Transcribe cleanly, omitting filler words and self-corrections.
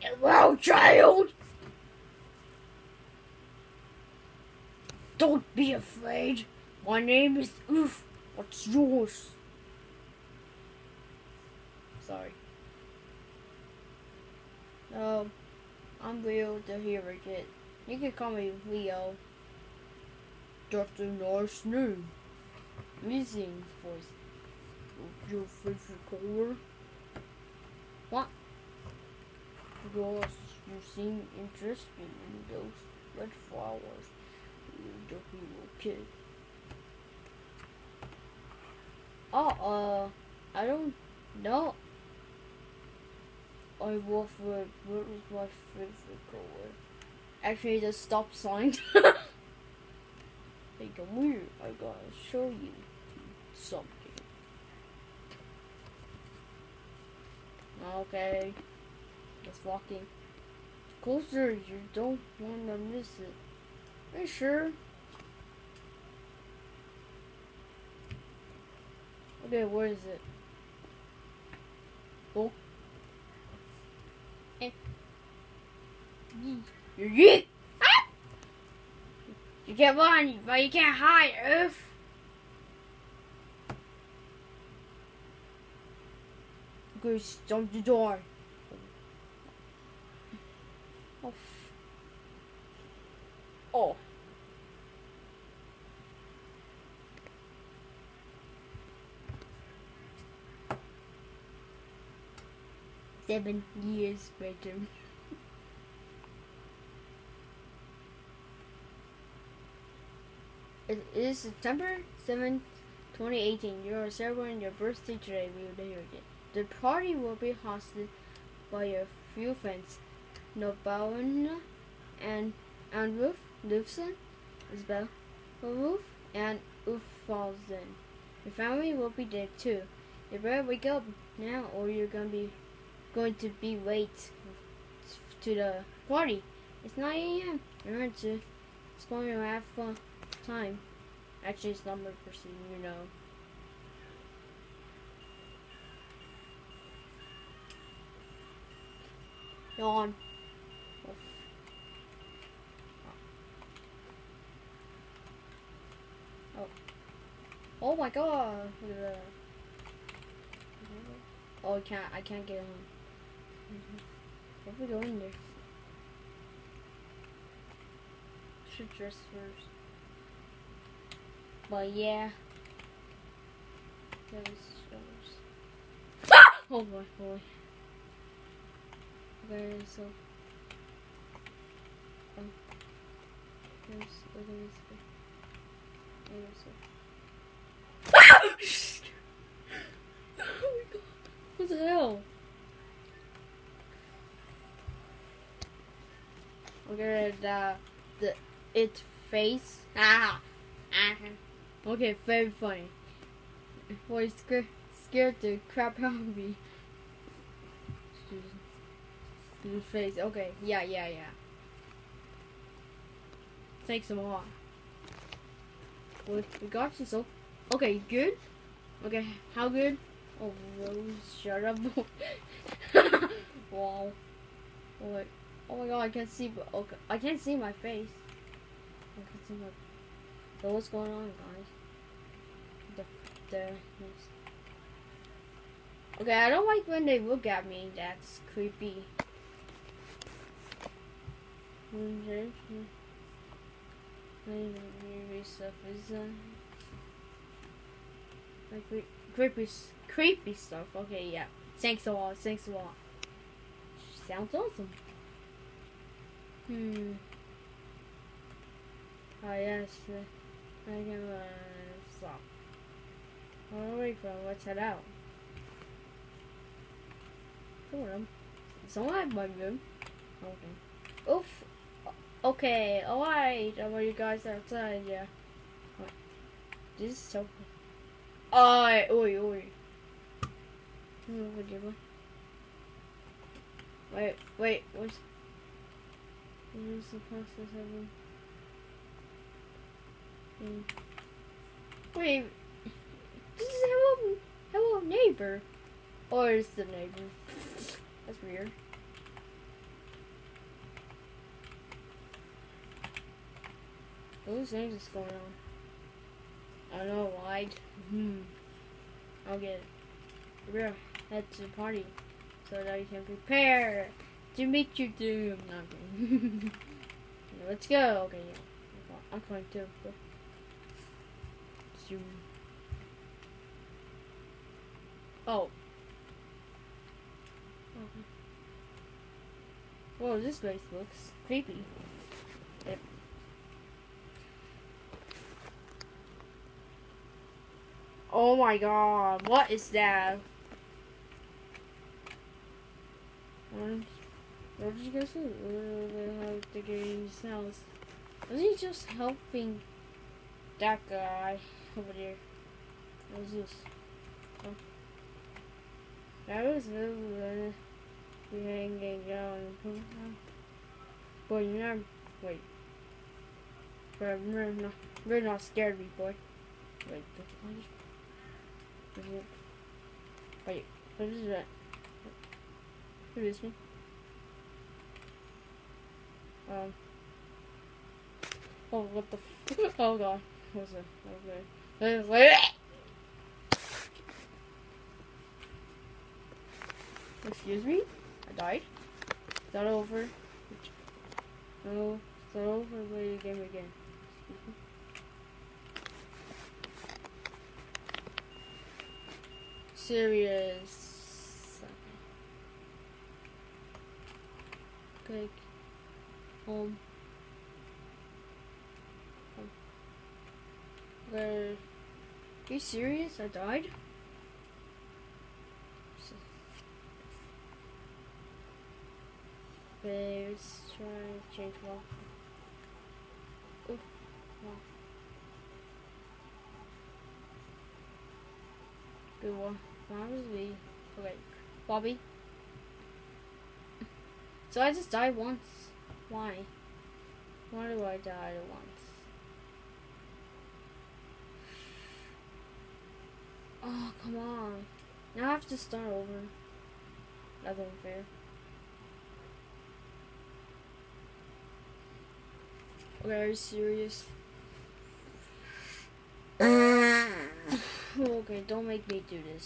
Hello, child. Don't be afraid. My name is Oof. What's yours? Sorry. I'm Leo the Hero Kid. You can call me Leo. That's a nice name. Amazing voice. Your favorite color? What? Because you seem interested in those red flowers. You're the Hero Kid. Oh, I don't know. I wolf red. What is my favorite color? Actually, the stop sign. Hey, come here. I gotta show you something. Okay. Just walking closer. You don't wanna miss it. Are you sure? Okay, where is it? Oh. You can't run, but you can't hide, Oof. Go jump the door. Oh. Oh. Seven years later. It is September 7th, 2018. You are celebrating your birthday today. We will hear it. The party will be hosted by a few friends. Nobalna and Ruth, Lufsen, Isabel, Ruth, and Ufalzen. Your family will be there too. You better wake up now or you're going to be late to the party. It's 9 a.m. Remember to spoil your half time. Actually, it's not my person, you know. Yawn. Oh. Oh my god. Oh, I can't get home. What are we going there? Should dress first. But yeah. Oh boy. Okay, so. What the hell? Okay, the it face. Okay, very funny. Boy, scared the crap out of me. The face. Okay, yeah. Take some more. We got some soap. Okay, good. Okay, how good? Oh, Rose, shut up. Wow. Wait. Oh my god, I can't see. But okay, I can't see my face. I can see my. So what's going on, guys? Okay, I don't like when they look at me. That's creepy. Stuff is like creepy stuff. Okay, yeah. Thanks a lot. Sounds awesome. Oh yes, I can stop. Alright, let's head out. Someone at my room. Okay. Oof. Okay, alright. I want you guys outside, yeah. This is so cool. Alright, oi. Wait, what's the process of Wait, this is hello neighbor. Or is the neighbor? That's weird. Those things is going on. I don't know why. I'll get it. We're head to the party so that you can prepare to meet your doom. Not kidding. Let's go. Okay, yeah. I'm going too. Zoom. Oh. Okay. Whoa, this place looks creepy. Yep. Oh my god, what is that? What did you guys do? How to get his house? Was he just helping that guy over there? What was this? Oh. That was we hanging down. Boy, you're not. Wait. We're not scared, me boy. Wait, what is it? Wait, what is that? Who is me? Oh, what the oh god. What's it? Okay. Wait. Excuse me? I died? Is that over? No. Is that over? Play the game again. Excuse me. Serious. Click. Home. Are you serious? I died? Okay, let's try to change one. Oof. No. Good one. Why was we? Okay. Bobby. So I just died once. Why? Why do I die once? Oh, come on. Now I have to start over. That's unfair. Okay, are you serious? Okay, don't make me do this.